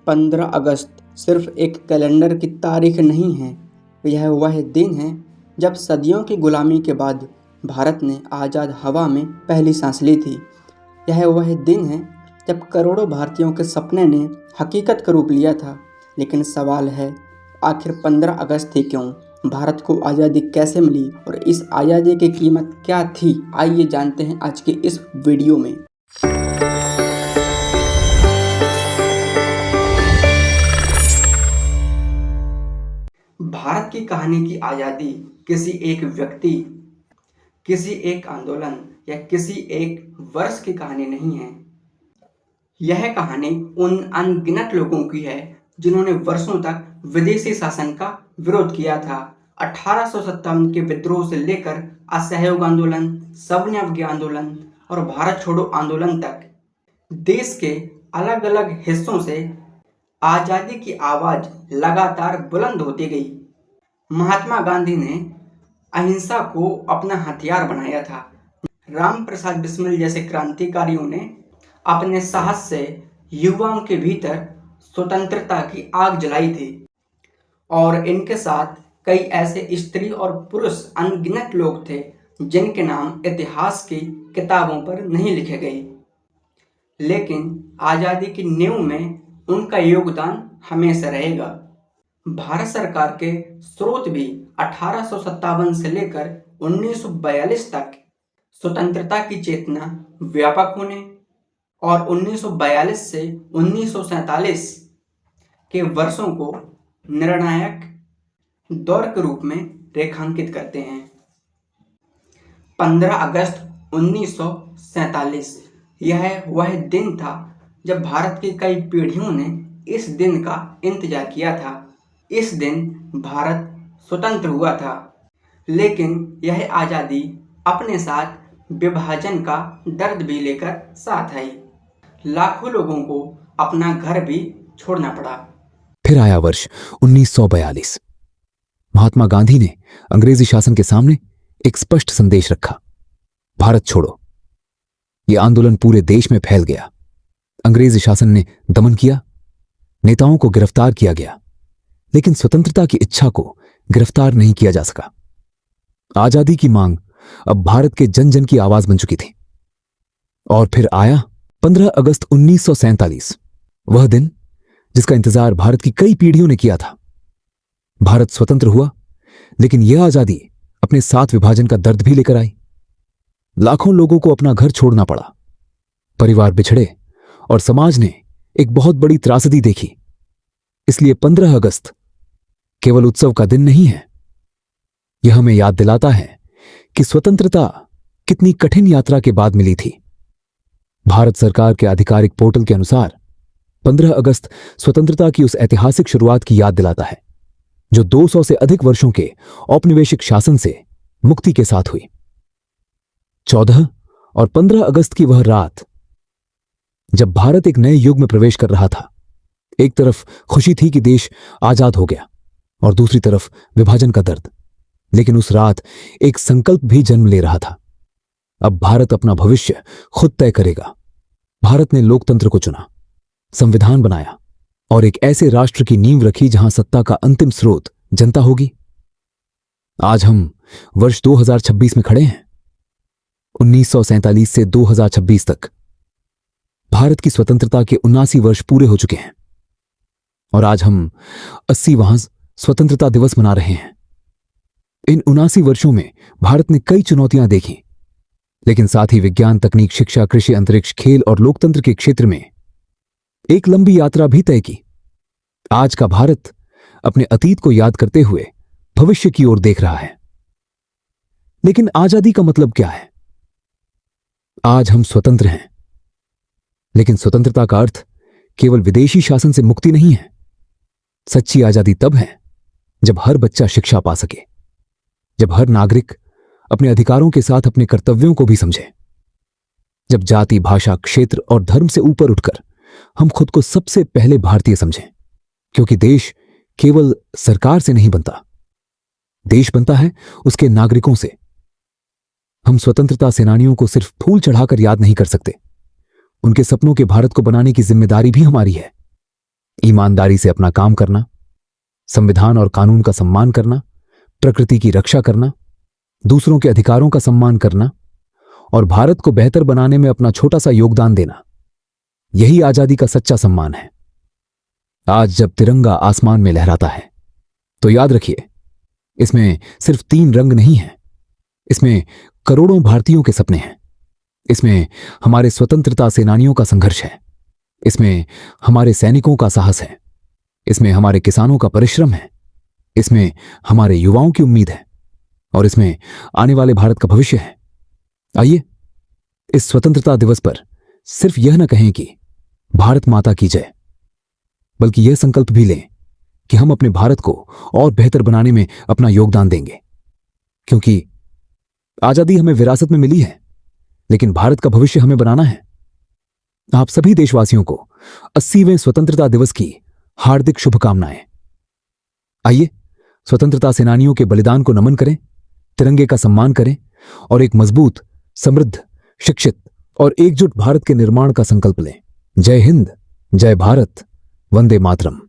15 अगस्त सिर्फ एक कैलेंडर की तारीख नहीं है, यह वह दिन है जब सदियों की गुलामी के बाद भारत ने आज़ाद हवा में पहली सांस ली थी। यह वह दिन है जब करोड़ों भारतीयों के सपने ने हकीकत का रूप लिया था। लेकिन सवाल है, आखिर 15 अगस्त ही क्यों? भारत को आज़ादी कैसे मिली और इस आज़ादी की कीमत क्या थी? आइए जानते हैं आज के इस वीडियो में। भारत की कहानी की आज़ादी किसी एक व्यक्ति, किसी एक आंदोलन या किसी एक वर्ष की कहानी नहीं है। यह कहानी उन अनगिनत लोगों की है जिन्होंने वर्षों तक विदेशी शासन का विरोध किया था। 1857 के विद्रोह से लेकर असहयोग आंदोलन, सविनय अवज्ञा आंदोलन और भारत छोड़ो आंदोलन तक देश के अलग अलग हिस्सों से आज़ादी की आवाज़ लगातार बुलंद होती गई। महात्मा गांधी ने अहिंसा को अपना हथियार बनाया था। राम प्रसाद बिस्मिल जैसे क्रांतिकारियों ने अपने साहस से युवाओं के भीतर स्वतंत्रता की आग जलाई थी और इनके साथ कई ऐसे स्त्री और पुरुष अनगिनत लोग थे जिनके नाम इतिहास की किताबों पर नहीं लिखे गए, लेकिन आज़ादी की नींव में उनका योगदान हमेशा रहेगा। भारत सरकार के स्रोत भी 1857 से लेकर 1942 तक स्वतंत्रता की चेतना व्यापक होने और 1942 से 1947 के वर्षों को निर्णायक दौर के रूप में रेखांकित करते हैं। 15 अगस्त 1947 यह वह दिन था जब भारत की कई पीढ़ियों ने इस दिन का इंतजार किया था। इस दिन भारत स्वतंत्र हुआ था, लेकिन यह आज़ादी अपने साथ विभाजन का दर्द भी लेकर साथ आई। लाखों लोगों को अपना घर भी छोड़ना पड़ा। फिर आया वर्ष 1942। महात्मा गांधी ने अंग्रेजी शासन के सामने एक स्पष्ट संदेश रखा, भारत छोड़ो। यह आंदोलन पूरे देश में फैल गया। अंग्रेजी शासन ने दमन किया, नेताओं को गिरफ्तार किया गया, लेकिन स्वतंत्रता की इच्छा को गिरफ्तार नहीं किया जा सका। आजादी की मांग अब भारत के जन जन की आवाज बन चुकी थी। और फिर आया 15 अगस्त 1947, वह दिन जिसका इंतजार भारत की कई पीढ़ियों ने किया था। भारत स्वतंत्र हुआ, लेकिन यह आजादी अपने साथ विभाजन का दर्द भी लेकर आई। लाखों लोगों को अपना घर छोड़ना पड़ा, परिवार बिछड़े और समाज ने एक बहुत बड़ी त्रासदी देखी। इसलिए 15 अगस्त केवल उत्सव का दिन नहीं है, यह हमें याद दिलाता है कि स्वतंत्रता कितनी कठिन यात्रा के बाद मिली थी। भारत सरकार के आधिकारिक पोर्टल के अनुसार 15 अगस्त स्वतंत्रता की उस ऐतिहासिक शुरुआत की याद दिलाता है जो 200 से अधिक वर्षों के औपनिवेशिक शासन से मुक्ति के साथ हुई। 14 और 15 अगस्त की वह रात जब भारत एक नए युग में प्रवेश कर रहा था। एक तरफ खुशी थी कि देश आजाद हो गया और दूसरी तरफ विभाजन का दर्द। लेकिन उस रात एक संकल्प भी जन्म ले रहा था। अब भारत अपना भविष्य खुद तय करेगा। भारत ने लोकतंत्र को चुना, संविधान बनाया और एक ऐसे राष्ट्र की नींव रखी जहां सत्ता का अंतिम स्रोत जनता होगी। आज हम वर्ष 2026 में खड़े हैं। 1947 से 2026 तक भारत की स्वतंत्रता के 79 वर्ष पूरे हो चुके हैं और आज हम 80वां स्वतंत्रता दिवस मना रहे हैं। इन 79 वर्षों में भारत ने कई चुनौतियां देखी, लेकिन साथ ही विज्ञान, तकनीक, शिक्षा, कृषि, अंतरिक्ष, खेल और लोकतंत्र के क्षेत्र में एक लंबी यात्रा भी तय की। आज का भारत अपने अतीत को याद करते हुए भविष्य की ओर देख रहा है। लेकिन आजादी का मतलब क्या है? आज हम स्वतंत्र हैं, लेकिन स्वतंत्रता का अर्थ केवल विदेशी शासन से मुक्ति नहीं है। सच्ची आजादी तब है जब हर बच्चा शिक्षा पा सके, जब हर नागरिक अपने अधिकारों के साथ अपने कर्तव्यों को भी समझे, जब जाति, भाषा, क्षेत्र और धर्म से ऊपर उठकर हम खुद को सबसे पहले भारतीय समझें। क्योंकि देश केवल सरकार से नहीं बनता, देश बनता है उसके नागरिकों से। हम स्वतंत्रता सेनानियों को सिर्फ फूल चढ़ाकर याद नहीं कर सकते, उनके सपनों के भारत को बनाने की जिम्मेदारी भी हमारी है। ईमानदारी से अपना काम करना, संविधान और कानून का सम्मान करना, प्रकृति की रक्षा करना, दूसरों के अधिकारों का सम्मान करना और भारत को बेहतर बनाने में अपना छोटा सा योगदान देना, यही आजादी का सच्चा सम्मान है। आज जब तिरंगा आसमान में लहराता है तो याद रखिए, इसमें सिर्फ 3 रंग नहीं हैं, इसमें करोड़ों भारतीयों के सपने हैं, इसमें हमारे स्वतंत्रता सेनानियों का संघर्ष है, इसमें हमारे सैनिकों का साहस है, इसमें हमारे किसानों का परिश्रम है, इसमें हमारे युवाओं की उम्मीद है और इसमें आने वाले भारत का भविष्य है। आइए इस स्वतंत्रता दिवस पर सिर्फ यह न कहें कि भारत माता की जय, बल्कि यह संकल्प भी लें कि हम अपने भारत को और बेहतर बनाने में अपना योगदान देंगे, क्योंकि आजादी हमें विरासत में मिली है, लेकिन भारत का भविष्य हमें बनाना है। आप सभी देशवासियों को 80वें स्वतंत्रता दिवस की हार्दिक शुभकामनाएं। आइए स्वतंत्रता सेनानियों के बलिदान को नमन करें, तिरंगे का सम्मान करें और एक मजबूत, समृद्ध, शिक्षित और एकजुट भारत के निर्माण का संकल्प लें। जय हिंद, जय भारत, वंदे मातरम।